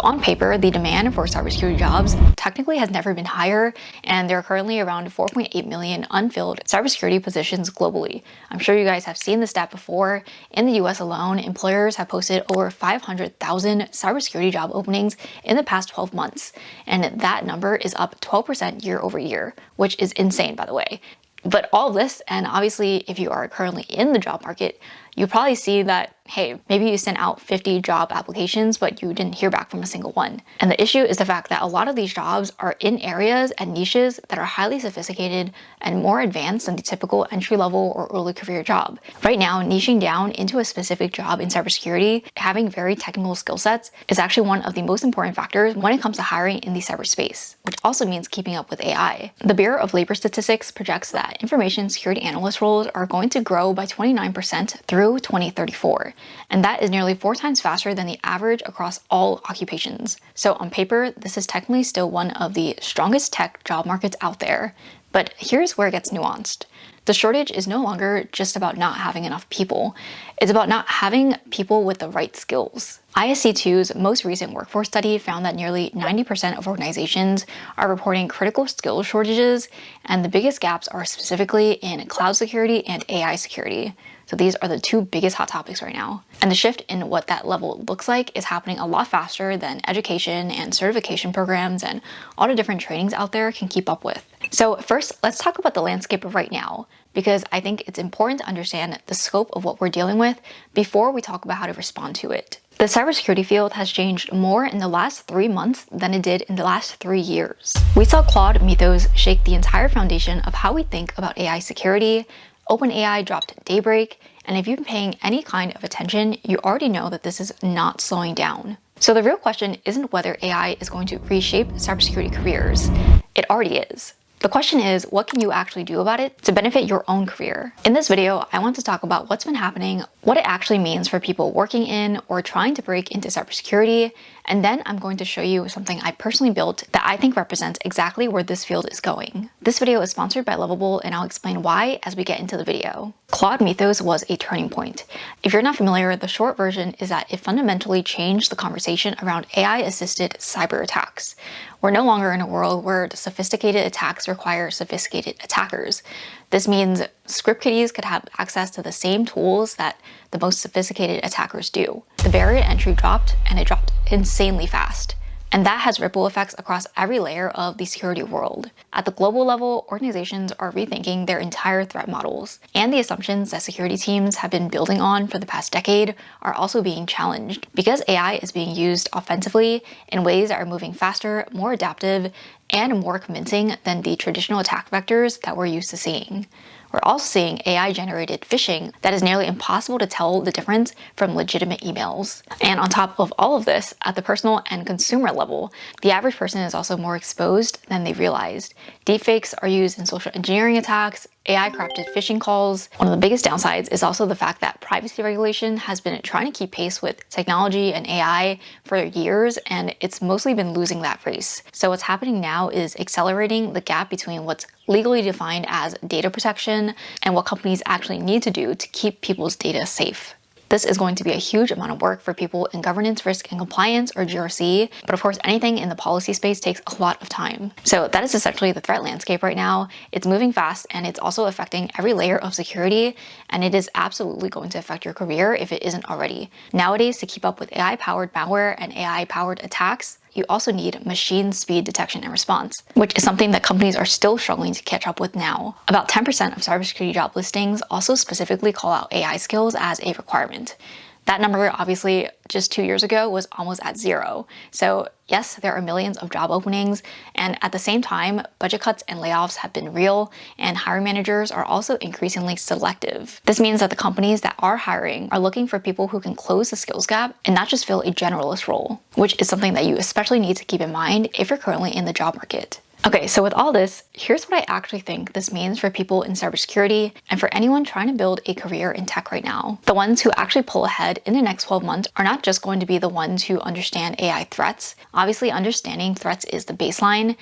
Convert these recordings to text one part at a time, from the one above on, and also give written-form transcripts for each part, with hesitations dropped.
on paper, the demand for cybersecurity jobs technically has never been higher, and there are currently around 4.8 million unfilled cybersecurity positions globally. I'm sure you guys have seen the stat before. In the US alone, employers have posted over 500,000 cybersecurity job openings in the past 12 months, and that number is up 12% year over year, which is insane, by the way. But all this, and obviously if you are currently in the job market, you probably see that, hey, maybe you sent out 50 job applications, but you didn't hear back from a single one. And the issue is the fact that a lot of these jobs are in areas and niches that are highly sophisticated and more advanced than the typical entry-level or early career job. Right now, niching down into a specific job in cybersecurity, having very technical skill sets is actually one of the most important factors when it comes to hiring in the cyberspace, which also means keeping up with AI. The Bureau of Labor Statistics projects that information security analyst roles are going to grow by 29% through 2034. And that is nearly 4 times faster than the average across all occupations. So on paper, this is technically still one of the strongest tech job markets out there. But here's where it gets nuanced. The shortage is no longer just about not having enough people. It's about not having people with the right skills. ISC2's most recent workforce study found that nearly 90% of organizations are reporting critical skills shortages, and the biggest gaps are specifically in cloud security and AI security. So these are the 2 biggest hot topics right now. And the shift in what that level looks like is happening a lot faster than education and certification programs and all the different trainings out there can keep up with. So first, let's talk about the landscape right now, because I think it's important to understand the scope of what we're dealing with before we talk about how to respond to it. The cybersecurity field has changed more in the last 3 months than it did in the last 3 years. We saw Claude Mythos shake the entire foundation of how we think about AI security. OpenAI dropped Daybreak, and if you've been paying any kind of attention, you already know that this is not slowing down. So the real question isn't whether AI is going to reshape cybersecurity careers. It already is. The question is, what can you actually do about it to benefit your own career? In this video, I want to talk about what's been happening, what it actually means for people working in or trying to break into cybersecurity, and then I'm going to show you something I personally built that I think represents exactly where this field is going. This video is sponsored by Lovable, and I'll explain why as we get into the video. Claude Mythos was a turning point. If you're not familiar, the short version is that it fundamentally changed the conversation around AI-assisted cyber attacks. We're no longer in a world where the sophisticated attacks require sophisticated attackers. This means script kiddies could have access to the same tools that the most sophisticated attackers do. The barrier to entry dropped, and it dropped insanely fast. And that has ripple effects across every layer of the security world. At the global level, organizations are rethinking their entire threat models, and the assumptions that security teams have been building on for the past decade are also being challenged, because AI is being used offensively in ways that are moving faster, more adaptive, and more convincing than the traditional attack vectors that we're used to seeing. We're also seeing AI-generated phishing that is nearly impossible to tell the difference from legitimate emails. And on top of all of this, at the personal and consumer level, the average person is also more exposed than they realized. Deepfakes are used in social engineering attacks, AI-crafted phishing calls. One of the biggest downsides is also the fact that privacy regulation has been trying to keep pace with technology and AI for years, and it's mostly been losing that race. So what's happening now is accelerating the gap between what's legally defined as data protection and what companies actually need to do to keep people's data safe. This is going to be a huge amount of work for people in governance, risk, and compliance, or GRC, but of course anything in the policy space takes a lot of time. So that is essentially the threat landscape right now. It's moving fast, and it's also affecting every layer of security, and it is absolutely going to affect your career if it isn't already. Nowadays, to keep up with AI-powered malware and AI-powered attacks, you also need machine speed detection and response, which is something that companies are still struggling to catch up with now. About 10% of cybersecurity job listings also specifically call out AI skills as a requirement. That number, obviously, just 2 years ago was almost at 0. So yes, there are millions of job openings, and at the same time, budget cuts and layoffs have been real, and hiring managers are also increasingly selective. This means that the companies that are hiring are looking for people who can close the skills gap and not just fill a generalist role, which is something that you especially need to keep in mind if you're currently in the job market. Okay, so with all this, here's what I actually think this means for people in cybersecurity and for anyone trying to build a career in tech right now. The ones who actually pull ahead in the next 12 months are not just going to be the ones who understand AI threats. Obviously, understanding threats is the baseline,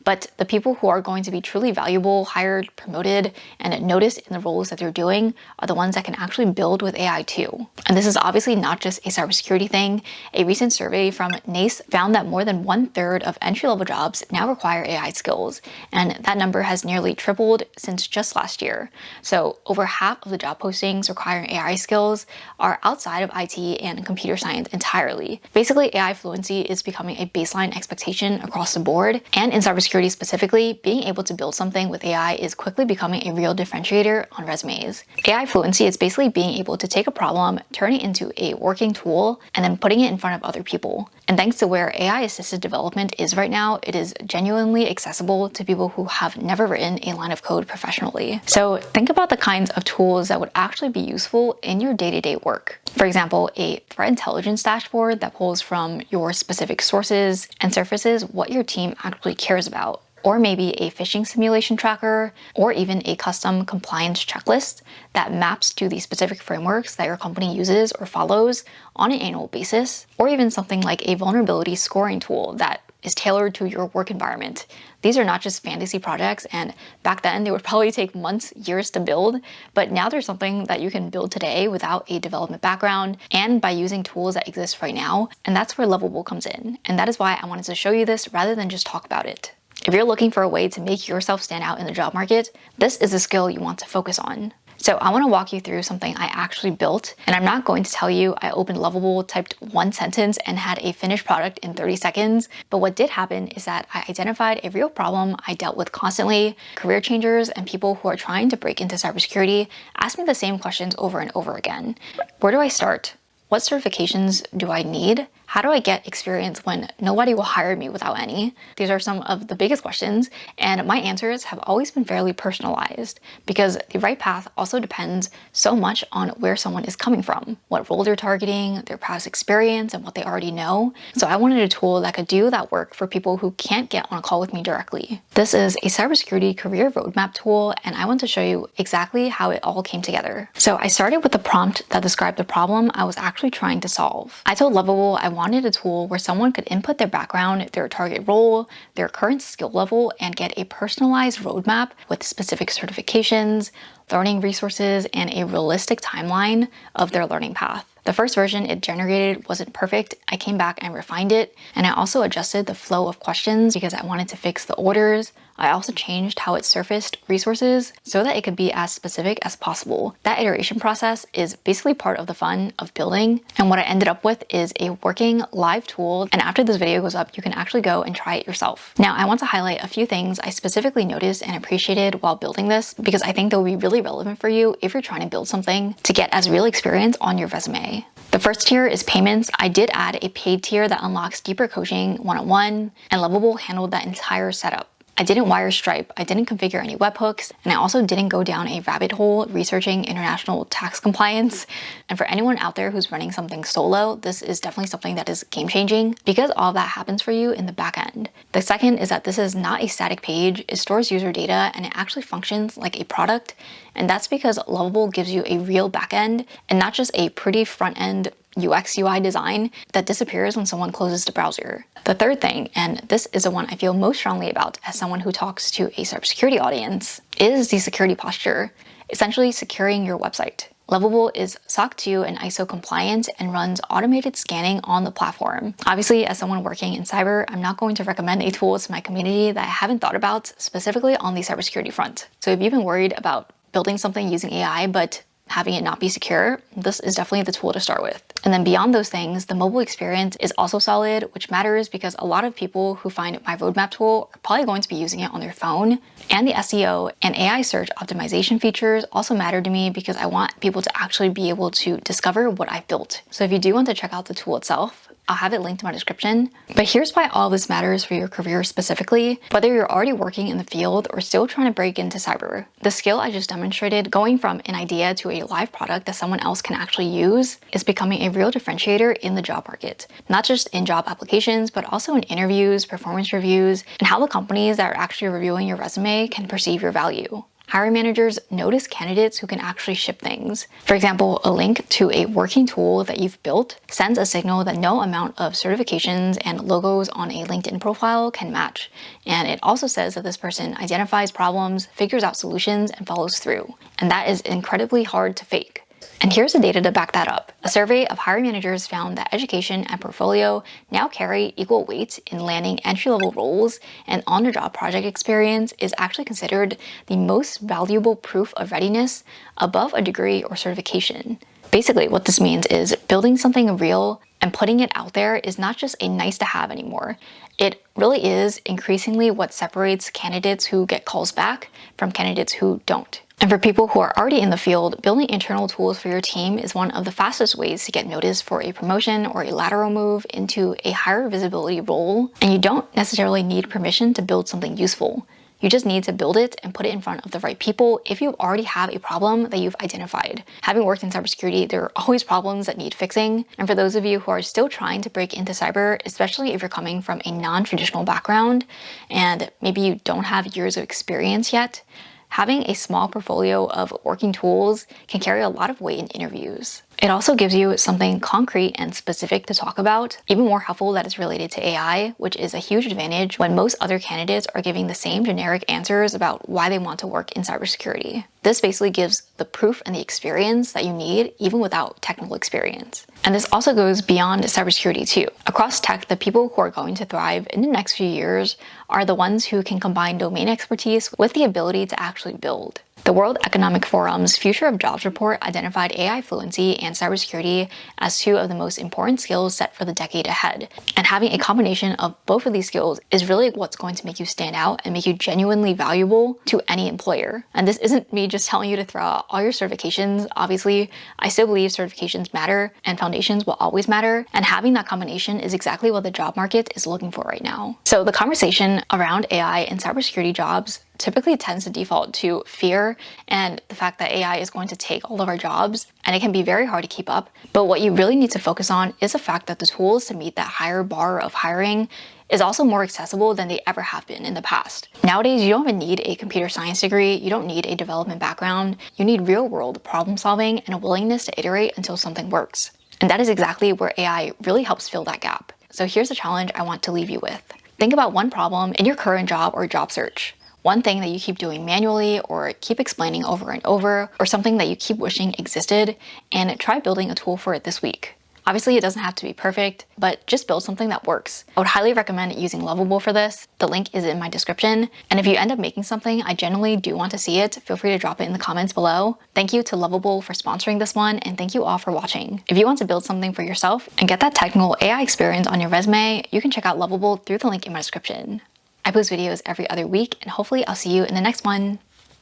But the people who are going to be truly valuable, hired, promoted, and noticed in the roles that they're doing are the ones that can actually build with AI too. And this is obviously not just a cybersecurity thing. A recent survey from NACE found that more than 1/3 of entry-level jobs now require AI skills, and that number has nearly tripled since just last year. So over half of the job postings requiring AI skills are outside of IT and computer science entirely. Basically, AI fluency is becoming a baseline expectation across the board, and in cybersecurity specifically, being able to build something with AI is quickly becoming a real differentiator on resumes. AI fluency is basically being able to take a problem, turn it into a working tool, and then putting it in front of other people. And thanks to where AI-assisted development is right now, it is genuinely accessible to people who have never written a line of code professionally. So think about the kinds of tools that would actually be useful in your day-to-day work. For example, a threat intelligence dashboard that pulls from your specific sources and surfaces what your team actually cares about. Or maybe a phishing simulation tracker, or even a custom compliance checklist that maps to the specific frameworks that your company uses or follows on an annual basis, or even something like a vulnerability scoring tool that is tailored to your work environment. These are not just fantasy projects, and back then they would probably take months, years to build, but now there's something that you can build today without a development background and by using tools that exist right now, and that's where Lovable comes in. And that is why I wanted to show you this rather than just talk about it. If you're looking for a way to make yourself stand out in the job market, this is a skill you want to focus on. So I want to walk you through something I actually built, and I'm not going to tell you I opened Lovable, typed one sentence, and had a finished product in 30 seconds. But what did happen is that I identified a real problem I dealt with constantly. Career changers and people who are trying to break into cybersecurity ask me the same questions over and over again. Where do I start? What certifications do I need? How do I get experience when nobody will hire me without any? These are some of the biggest questions, and my answers have always been fairly personalized because the right path also depends so much on where someone is coming from, what role they're targeting, their past experience, and what they already know. So I wanted a tool that could do that work for people who can't get on a call with me directly. This is a cybersecurity career roadmap tool, and I want to show you exactly how it all came together. So I started with the prompt that described the problem I was actually trying to solve. I told Lovable I wanted a tool where someone could input their background, their target role, their current skill level, and get a personalized roadmap with specific certifications, learning resources, and a realistic timeline of their learning path. The first version it generated wasn't perfect. I came back and refined it, and I also adjusted the flow of questions because I wanted to fix the orders. I also changed how it surfaced resources so that it could be as specific as possible. That iteration process is basically part of the fun of building, and what I ended up with is a working live tool, and after this video goes up, you can actually go and try it yourself. Now, I want to highlight a few things I specifically noticed and appreciated while building this because I think they'll be really relevant for you if you're trying to build something to get as real experience on your resume. The first tier is payments. I did add a paid tier that unlocks deeper coaching one-on-one, and Lovable handled that entire setup. I didn't wire Stripe, I didn't configure any webhooks, and I also didn't go down a rabbit hole researching international tax compliance. And for anyone out there who's running something solo, this is definitely something that is game-changing because all of that happens for you in the back end. The second is that this is not a static page, it stores user data and it actually functions like a product. And that's because Lovable gives you a real back end and not just a pretty front end UX UI design that disappears when someone closes the browser. The third thing, and this is the one I feel most strongly about as someone who talks to a cybersecurity audience, is the security posture, essentially securing your website. Lovable is SOC 2 and ISO compliant and runs automated scanning on the platform. Obviously, as someone working in cyber, I'm not going to recommend a tool to my community that I haven't thought about specifically on the cybersecurity front. So if you've been worried about building something using AI, but having it not be secure, this is definitely the tool to start with. And then beyond those things, the mobile experience is also solid, which matters because a lot of people who find my roadmap tool are probably going to be using it on their phone. And the SEO and AI search optimization features also matter to me because I want people to actually be able to discover what I've built. So if you do want to check out the tool itself, I'll have it linked in my description. But here's why all this matters for your career specifically, whether you're already working in the field or still trying to break into cyber. The skill I just demonstrated, going from an idea to a live product that someone else can actually use, is becoming a real differentiator in the job market. Not just in job applications, but also in interviews, performance reviews, and how the companies that are actually reviewing your resume can perceive your value. hiring managers notice candidates who can actually ship things. For example, a link to a working tool that you've built sends a signal that no amount of certifications and logos on a LinkedIn profile can match. And it also says that this person identifies problems, figures out solutions, and follows through. And that is incredibly hard to fake. And here's the data to back that up. A survey of hiring managers found that education and portfolio now carry equal weight in landing entry-level roles, and on-the-job project experience is actually considered the most valuable proof of readiness above a degree or certification. Basically, what this means is building something real and putting it out there is not just a nice to have anymore. It really is increasingly what separates candidates who get calls back from candidates who don't. And for people who are already in the field, building internal tools for your team is one of the fastest ways to get noticed for a promotion or a lateral move into a higher visibility role. And you don't necessarily need permission to build something useful. You just need to build it and put it in front of the right people if you already have a problem that you've identified. Having worked in cybersecurity, there are always problems that need fixing. And for those of you who are still trying to break into cyber, especially if you're coming from a non-traditional background and maybe you don't have years of experience yet, having a small portfolio of working tools can carry a lot of weight in interviews. It also gives you something concrete and specific to talk about, even more helpful that is related to AI, which is a huge advantage when most other candidates are giving the same generic answers about why they want to work in cybersecurity. This basically gives the proof and the experience that you need even without technical experience. And this also goes beyond cybersecurity too. Across tech, the people who are going to thrive in the next few years are the ones who can combine domain expertise with the ability to actually build. The World Economic Forum's Future of Jobs report identified AI fluency and cybersecurity as two of the most important skills set for the decade ahead. And having a combination of both of these skills is really what's going to make you stand out and make you genuinely valuable to any employer. And this isn't me just telling you to throw out all your certifications. Obviously, I still believe certifications matter and foundations will always matter. And having that combination is exactly what the job market is looking for right now. So the conversation around AI and cybersecurity jobs typically tends to default to fear and the fact that AI is going to take all of our jobs, and it can be very hard to keep up. But what you really need to focus on is the fact that the tools to meet that higher bar of hiring is also more accessible than they ever have been in the past. Nowadays, you don't even need a computer science degree, you don't need a development background, you need real-world problem solving and a willingness to iterate until something works. And that is exactly where AI really helps fill that gap. So here's a challenge I want to leave you with. Think about one problem in your current job or job search. One thing that you keep doing manually or keep explaining over and over, or something that you keep wishing existed, and try building a tool for it this week. Obviously, it doesn't have to be perfect, but just build something that works. I would highly recommend using Lovable for this. The link is in my description. And if you end up making something, I genuinely do want to see it. Feel free to drop it in the comments below. Thank you to Lovable for sponsoring this one, and thank you all for watching. If you want to build something for yourself and get that technical AI experience on your resume, you can check out Lovable through the link in my description. I post videos every other week, and hopefully I'll see you in the next one.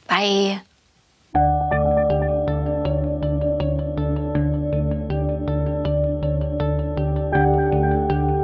Bye!